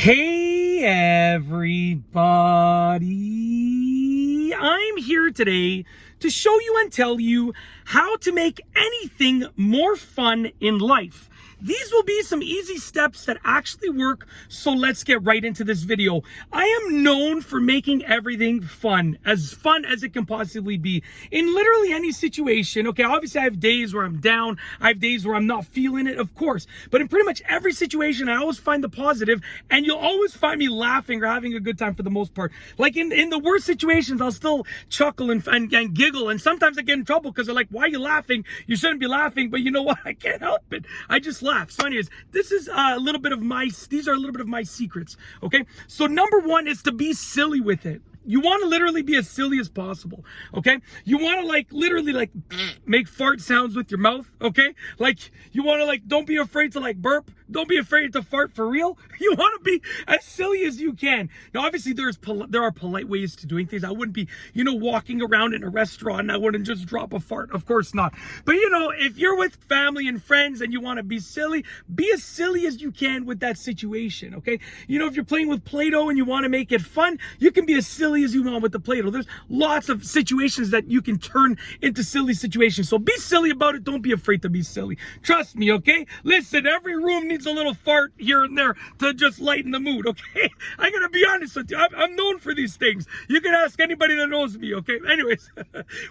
Hey everybody, I'm here today to show you and tell you how to make anything more fun in life. These will be some easy steps that actually work, so let's get right into this video. I am known for making everything fun as it can possibly be in literally any situation. Okay, obviously I have days where I'm down, I have days where I'm not feeling it, of course, but in pretty much every situation I always find the positive, and you'll always find me laughing or having a good time for the most part. Like in the worst situations, I'll still chuckle and giggle, and sometimes I get in trouble because they're like, why are you laughing? You shouldn't be laughing, but you know what? I can't help it. I just laugh. So anyways, these are a little bit of my secrets, okay? So number one is to be silly with it. You want to literally be as silly as possible, okay? You want to literally make fart sounds with your mouth, okay? Like you want to don't be afraid to burp. Don't be afraid to fart for real. You want to be as silly as you can. Now, obviously there are polite ways to doing things. I wouldn't be, walking around in a restaurant and I wouldn't just drop a fart. Of course not. But if you're with family and friends and you want to be as silly as you can with that situation, okay? If you're playing with Play-Doh and you want to make it fun, you can be as silly as you want with the Play-Doh. There's lots of situations that you can turn into silly situations. So be silly about it. Don't be afraid to be silly. Trust me, okay? Listen, every room needs a little fart here and there to just lighten the mood, okay? I gotta be honest with you. I'm known for these things. You can ask anybody that knows me, okay? Anyways,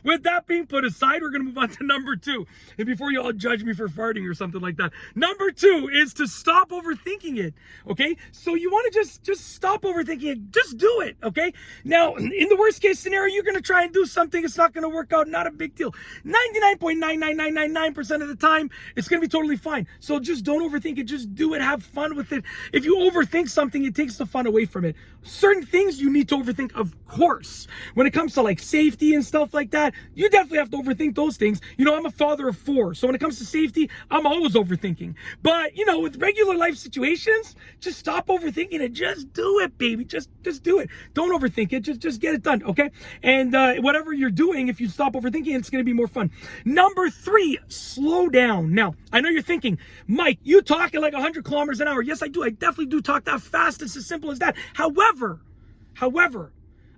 with that being put aside, we're gonna move on to number two. And before you all judge me for farting or something like that, number two is to stop overthinking it, okay? So you want to just stop overthinking it. Just do it, okay? Now, in the worst case scenario, you're gonna try and do something. It's not gonna work out. Not a big deal. 99.99999% of the time, it's gonna be totally fine. So just don't overthink it. Just do it. Have fun with it. If you overthink something, it takes the fun away from it. Certain things you need to overthink, of course. When it comes to safety and stuff like that, you definitely have to overthink those things. I'm a father of 4, so when it comes to safety, I'm always overthinking. But with regular life situations, just stop overthinking it. Just do it, baby. Just do it. Don't overthink it. Just get it done, okay? And whatever you're doing, if you stop overthinking, it's going to be more fun. Number 3, slow down. Now, I know you're thinking, Mike, you talk at 100 kilometers an hour. Yes, I do. I definitely do talk that fast. It's as simple as that. However,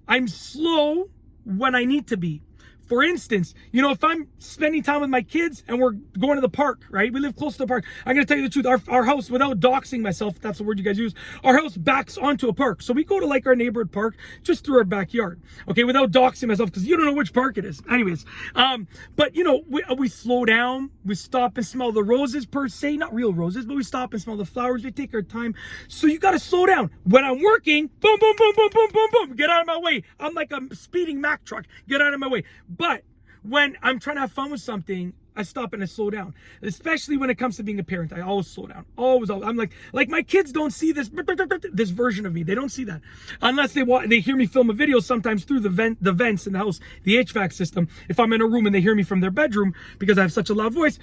I'm slow when I need to be. For instance, if I'm spending time with my kids and we're going to the park, right? We live close to the park. I'm going to tell you the truth. Our house, without doxing myself, if that's the word you guys use, our house backs onto a park. So we go to our neighborhood park just through our backyard, okay? Without doxing myself, because you don't know which park it is. Anyways, but we slow down. We stop and smell the roses per se, not real roses, but we stop and smell the flowers. We take our time. So you got to slow down. When I'm working, boom, boom, boom, boom, boom, boom, boom, get out of my way. I'm like a speeding Mack truck. Get out of my way. But when I'm trying to have fun with something, I stop and I slow down. Especially when it comes to being a parent, I always slow down. Always. I'm like my kids don't see this version of me. They don't see that unless they hear me film a video sometimes through the vents in the house, the HVAC system. If I'm in a room and they hear me from their bedroom because I have such a loud voice,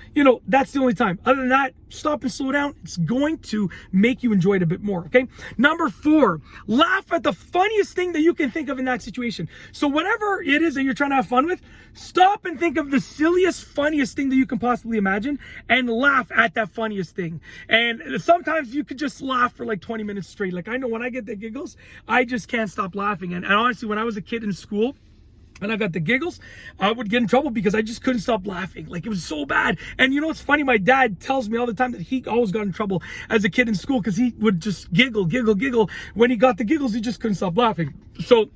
that's the only time. Other than that, stop and slow down. It's going to make you enjoy it a bit more, okay? Number 4, laugh at the funniest thing that you can think of in that situation. So whatever it is that you're trying to have fun with, stop and think of the silliest, funniest thing that you can possibly imagine and laugh at that funniest thing. And sometimes you could just laugh for 20 minutes straight. I know when I get the giggles, I just can't stop laughing. And honestly, when I was a kid in school and I got the giggles, I would get in trouble because I just couldn't stop laughing. It was so bad. And it's funny, my dad tells me all the time that he always got in trouble as a kid in school because he would just giggle. When he got the giggles, he just couldn't stop laughing. So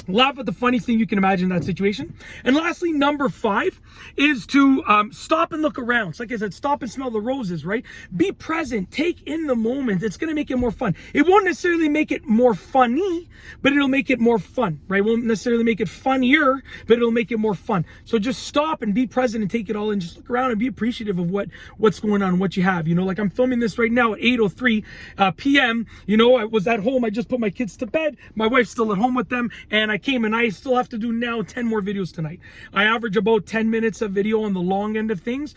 laugh at the funniest thing you can imagine in that situation. And lastly, number 5 is to stop and look around. So like I said, stop and smell the roses, right? Be present. Take in the moment. It's going to make it more fun. It won't necessarily make it more funny, but it'll make it more fun, right? It won't necessarily make it funnier, but it'll make it more fun. So just stop and be present and take it all in. Just look around and be appreciative of what's going on, what you have. I'm filming this right now at 8:03 p.m. I was at home. I just put my kids to bed. My wife's still at home with them, and I came and I still have to do now 10 more videos tonight. I average about 10 minutes of video on the long end of things.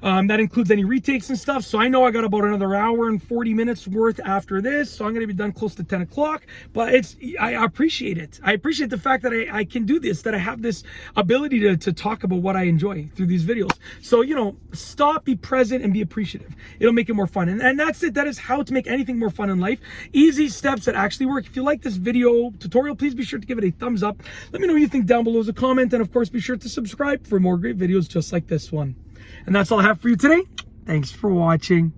That includes any retakes and stuff. So I know I got about another hour and 40 minutes worth after this. So I'm going to be done close to 10 o'clock. But I appreciate it. I appreciate the fact that I can do this, that I have this ability to talk about what I enjoy through these videos. So, you know, stop, be present, and be appreciative. It'll make it more fun. And that's it. That is how to make anything more fun in life. Easy steps that actually work. If you like this video tutorial, please be sure to give it a thumbs up. Let me know what you think down below as a comment. And of course, be sure to subscribe for more great videos just like this one. And that's all I have for you today. Thanks for watching.